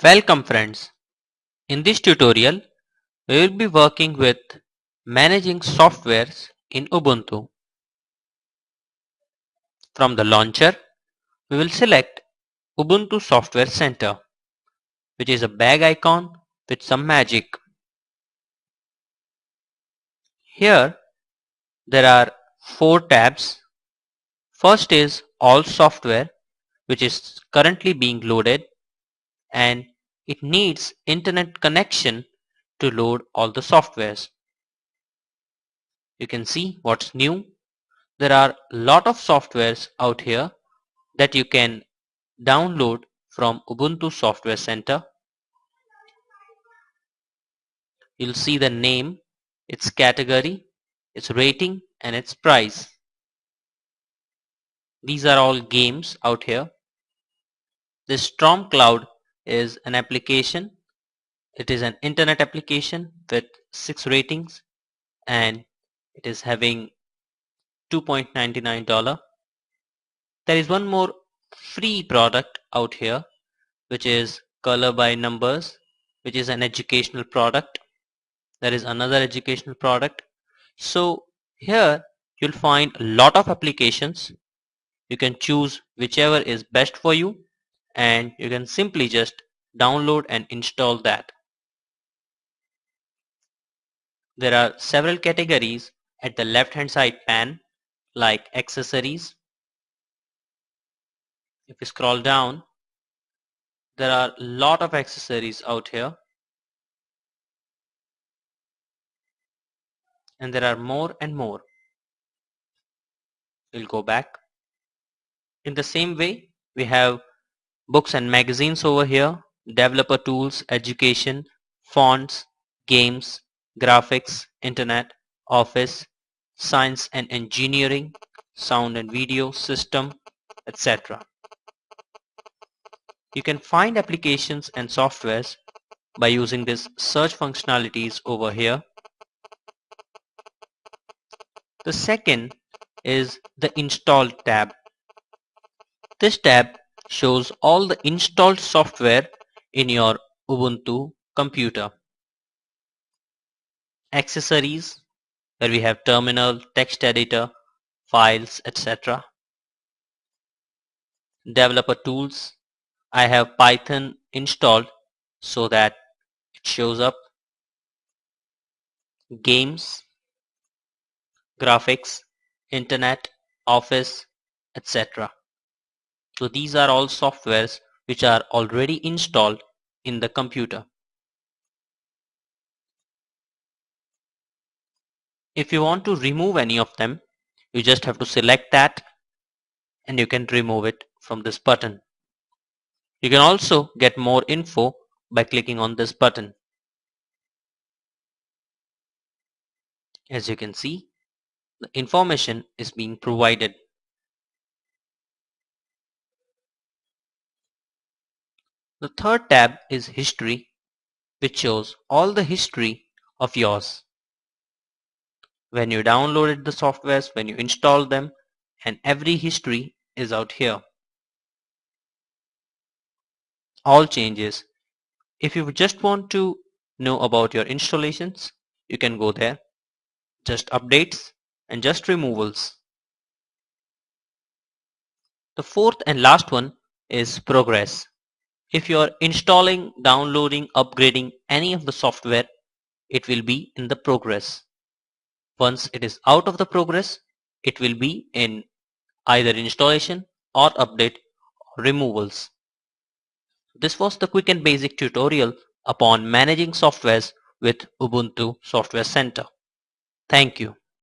Welcome friends. In this tutorial, we will be working with managing softwares in Ubuntu. From the launcher, we will select Ubuntu Software Center, which is a bag icon with some magic. Here, there are 4 tabs. First is All Software, which is currently being loaded, and it needs internet connection to load all the softwares. You can see what's new. There are a lot of softwares out here that you can download from Ubuntu Software Center. You'll see the name, its category, its rating, and its price. These are all games out here. This Storm Cloud is an application. It is an internet application with 6 ratings and it is having $2.99. There is one more free product out here, which is Color by Numbers, which is an educational product. There is another educational product. So here you'll find a lot of applications. You can choose whichever is best for you and you can simply just download and install that. There are several categories at the left hand side pane, like accessories. If you scroll down, there are a lot of accessories out here, and there are more and more. We'll go back. In the same way, we have books and magazines over here, developer tools, education, fonts, games, graphics, internet, office, science and engineering, sound and video, system, etc. You can find applications and softwares by using this search functionalities over here. The second is the Install tab. This tab shows all the installed software in your Ubuntu computer. Accessories, where we have terminal, text editor, files, etc. Developer tools, I have Python installed so that it shows up. Games, graphics, internet, office, etc. So these are all softwares which are already installed in the computer. If you want to remove any of them, you just have to select that and you can remove it from this button. You can also get more info by clicking on this button. As you can see, the information is being provided. The third tab is History, which shows all the history of yours. When you downloaded the softwares, when you installed them, and every history is out here. All changes. If you just want to know about your installations, you can go there. Just updates and just removals. The fourth and last one is Progress. If you are installing, downloading, upgrading any of the software, it will be in the progress. Once it is out of the progress, it will be in either installation or update or removals. This was the quick and basic tutorial upon managing softwares with Ubuntu Software Center. Thank you.